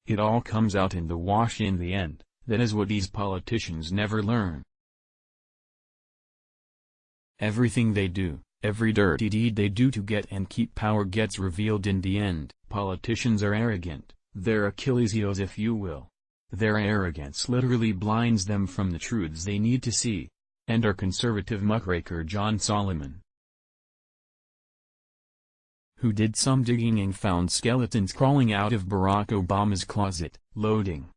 It all comes out in the wash in the end. That is what these politicians never learn. Everything they do, every dirty deed they do to get and keep power gets revealed in the end. Politicians are arrogant, they're Achilles' heels if you will. Their arrogance literally blinds them from the truths they need to see. And our conservative muckraker John Solomon, who did some digging and found skeletons crawling out of Barack Obama's closet, loading.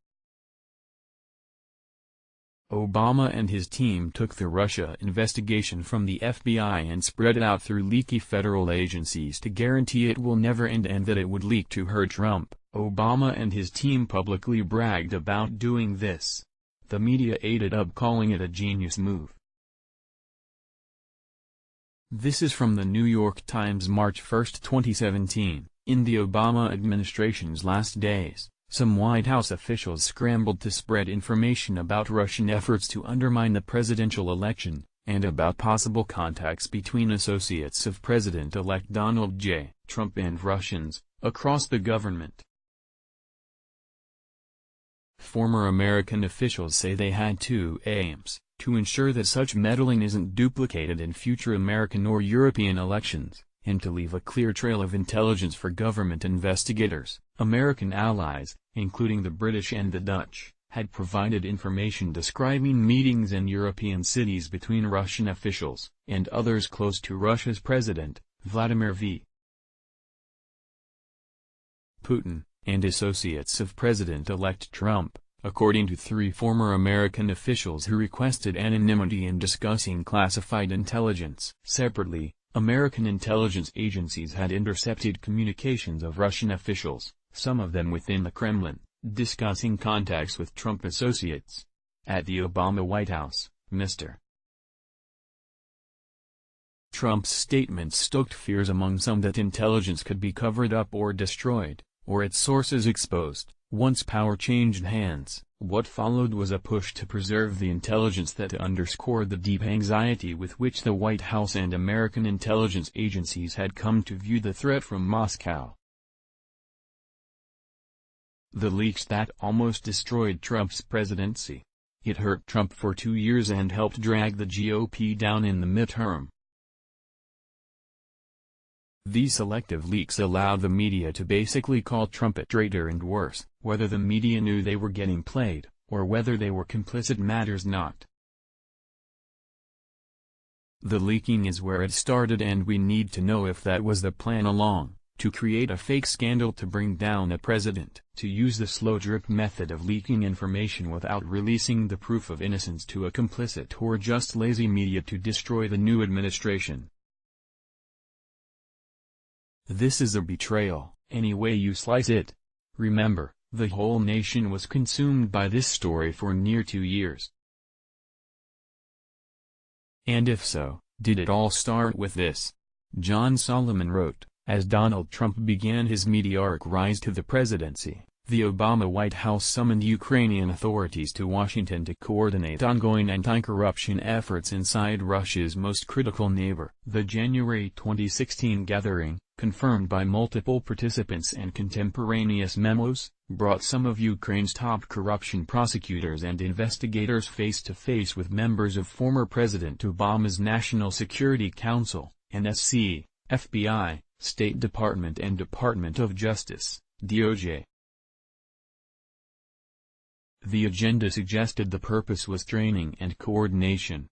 Obama and his team took the Russia investigation from the FBI and spread it out through leaky federal agencies to guarantee it will never end and that it would leak to hurt Trump. Obama and his team publicly bragged about doing this. The media ate it up, calling it a genius move. This is from the New York Times, March 1, 2017. In the Obama administration's last days, some White House officials scrambled to spread information about Russian efforts to undermine the presidential election, and about possible contacts between associates of President-elect Donald J. Trump and Russians, across the government. Former American officials say they had two aims: to ensure that such meddling isn't duplicated in future American or European elections, and to leave a clear trail of intelligence for government investigators. American allies, including the British and the Dutch, had provided information describing meetings in European cities between Russian officials, and others close to Russia's President, Vladimir V. Putin, and associates of President-elect Trump, according to three former American officials who requested anonymity in discussing classified intelligence. Separately, American intelligence agencies had intercepted communications of Russian officials, some of them within the Kremlin, discussing contacts with Trump associates. At the Obama White House, Mr. Trump's statements stoked fears among some that intelligence could be covered up or destroyed, or its sources exposed, once power changed hands. What followed was a push to preserve the intelligence that underscored the deep anxiety with which the White House and American intelligence agencies had come to view the threat from Moscow. The leaks that almost destroyed Trump's presidency. It hurt Trump for 2 years and helped drag the GOP down in the midterm. These selective leaks allowed the media to basically call Trump a traitor and worse. Whether the media knew they were getting played, or whether they were complicit matters not. The leaking is where it started, and we need to know if that was the plan along, to create a fake scandal to bring down a president, to use the slow drip method of leaking information without releasing the proof of innocence to a complicit, or just lazy media to destroy the new administration. This is a betrayal, any way you slice it. Remember, the whole nation was consumed by this story for near 2 years. And if so, did it all start with this? John Solomon wrote, as Donald Trump began his meteoric rise to the presidency, the Obama White House summoned Ukrainian authorities to Washington to coordinate ongoing anti-corruption efforts inside Russia's most critical neighbor. The January 2016 gathering, confirmed by multiple participants and contemporaneous memos, brought some of Ukraine's top corruption prosecutors and investigators face-to-face with members of former President Obama's National Security Council, NSC, FBI, State Department and Department of Justice, DOJ. The agenda suggested the purpose was training and coordination.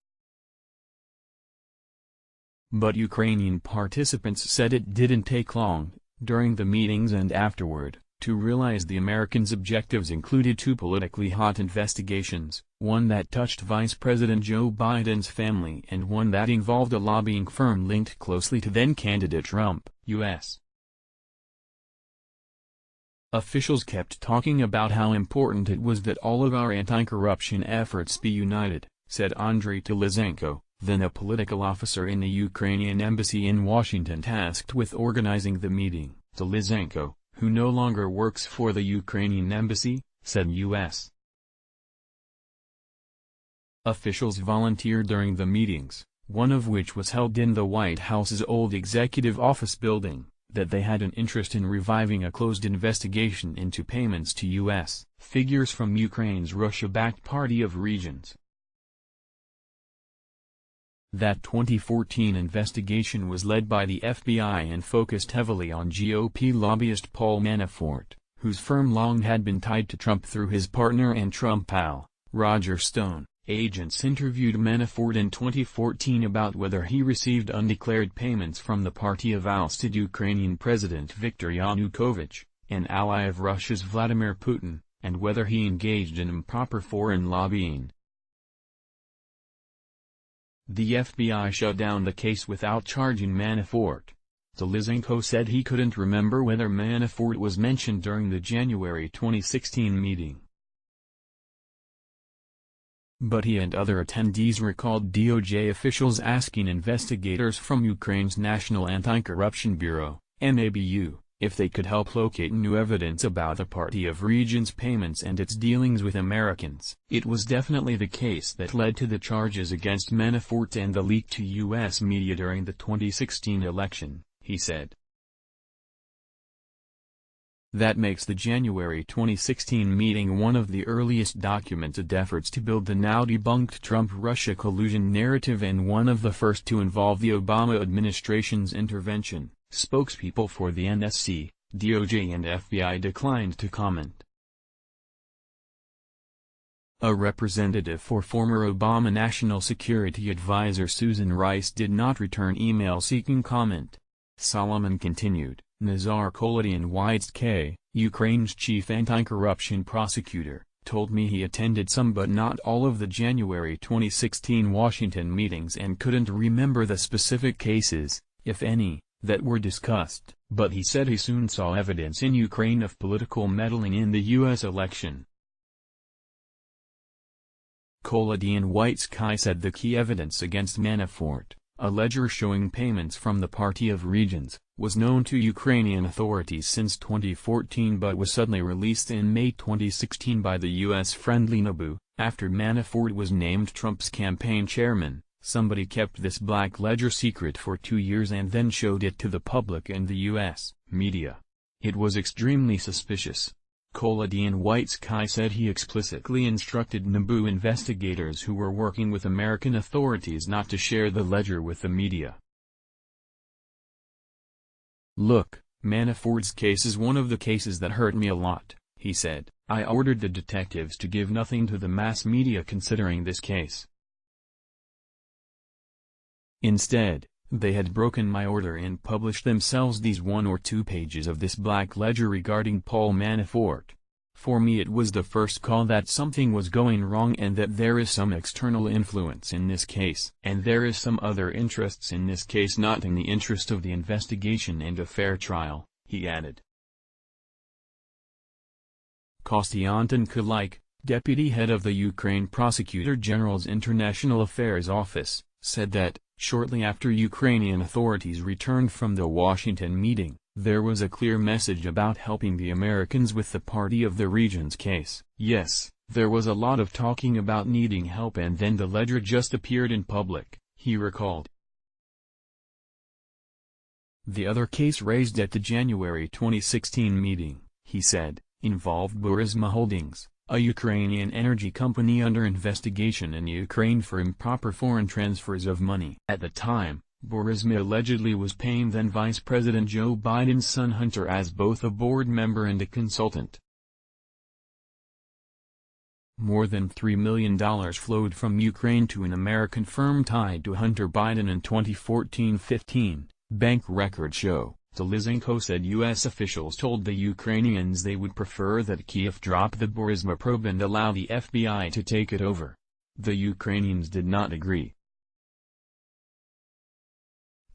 But Ukrainian participants said it didn't take long, during the meetings and afterward, to realize the Americans' objectives included 2 politically hot investigations, one that touched Vice President Joe Biden's family and one that involved a lobbying firm linked closely to then-candidate Trump, U.S. Officials kept talking about how important it was that all of our anti-corruption efforts be united, said Andrei Tilizenko, then a political officer in the Ukrainian embassy in Washington tasked with organizing the meeting. Tilizenko, who no longer works for the Ukrainian embassy, said U.S. officials volunteered during the meetings, one of which was held in the White House's old executive office building, that they had an interest in reviving a closed investigation into payments to U.S. figures from Ukraine's Russia-backed Party of Regions. That 2014 investigation was led by the FBI and focused heavily on GOP lobbyist Paul Manafort, whose firm long had been tied to Trump through his partner and Trump pal, Roger Stone. Agents interviewed Manafort in 2014 about whether he received undeclared payments from the party of ousted Ukrainian President Viktor Yanukovych, an ally of Russia's Vladimir Putin, and whether he engaged in improper foreign lobbying. The FBI shut down the case without charging Manafort. Telizhenko said he couldn't remember whether Manafort was mentioned during the January 2016 meeting. But he and other attendees recalled DOJ officials asking investigators from Ukraine's National Anti-Corruption Bureau, NABU, if they could help locate new evidence about the Party of Regions payments and its dealings with Americans. It was definitely the case that led to the charges against Manafort and the leak to U.S. media during the 2016 election, he said. That makes the January 2016 meeting one of the earliest documented efforts to build the now-debunked Trump-Russia collusion narrative and one of the first to involve the Obama administration's intervention. Spokespeople for the NSC, DOJ and FBI declined to comment. A representative for former Obama National Security Advisor Susan Rice did not return email seeking comment. Solomon continued. Nazar Kolodyan-White, Ukraine's chief anti-corruption prosecutor, told me he attended some but not all of the January 2016 Washington meetings and couldn't remember the specific cases, if any, that were discussed, but he said he soon saw evidence in Ukraine of political meddling in the U.S. election. Kolodyan-White said the key evidence against Manafort, a ledger showing payments from the Party of Regions, was known to Ukrainian authorities since 2014 but was suddenly released in May 2016 by the U.S.-friendly NABU, after Manafort was named Trump's campaign chairman. Somebody kept this black ledger secret for 2 years and then showed it to the public and the U.S. media. It was extremely suspicious. Kolodyan-White said he explicitly instructed NABU investigators who were working with American authorities not to share the ledger with the media. Look, Manafort's case is one of the cases that hurt me a lot, he said. I ordered the detectives to give nothing to the mass media considering this case. Instead, they had broken my order and published themselves these 1 or 2 pages of this black ledger regarding Paul Manafort. For me it was the first call that something was going wrong and that there is some external influence in this case. And there is some other interests in this case not in the interest of the investigation and a fair trial, he added. Konstantin Kulik, deputy head of the Ukraine Prosecutor General's International Affairs Office, said that, shortly after Ukrainian authorities returned from the Washington meeting, there was a clear message about helping the Americans with the Party of the Regions case. Yes, there was a lot of talking about needing help and then the ledger just appeared in public, he recalled. The other case raised at the January 2016 meeting, he said, involved Burisma Holdings, a Ukrainian energy company under investigation in Ukraine for improper foreign transfers of money. At the time, Burisma allegedly was paying then Vice President Joe Biden's son Hunter as both a board member and a consultant. More than $3 million flowed from Ukraine to an American firm tied to Hunter Biden in 2014-15, bank records show. Telizhenko said U.S. officials told the Ukrainians they would prefer that Kyiv drop the Burisma probe and allow the FBI to take it over. The Ukrainians did not agree.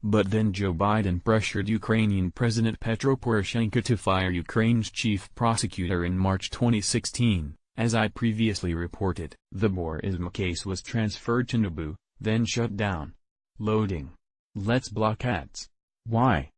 But then Joe Biden pressured Ukrainian President Petro Poroshenko to fire Ukraine's chief prosecutor in March 2016, as I previously reported. The Burisma case was transferred to NABU, then shut down. Loading. Let's block ads. Why?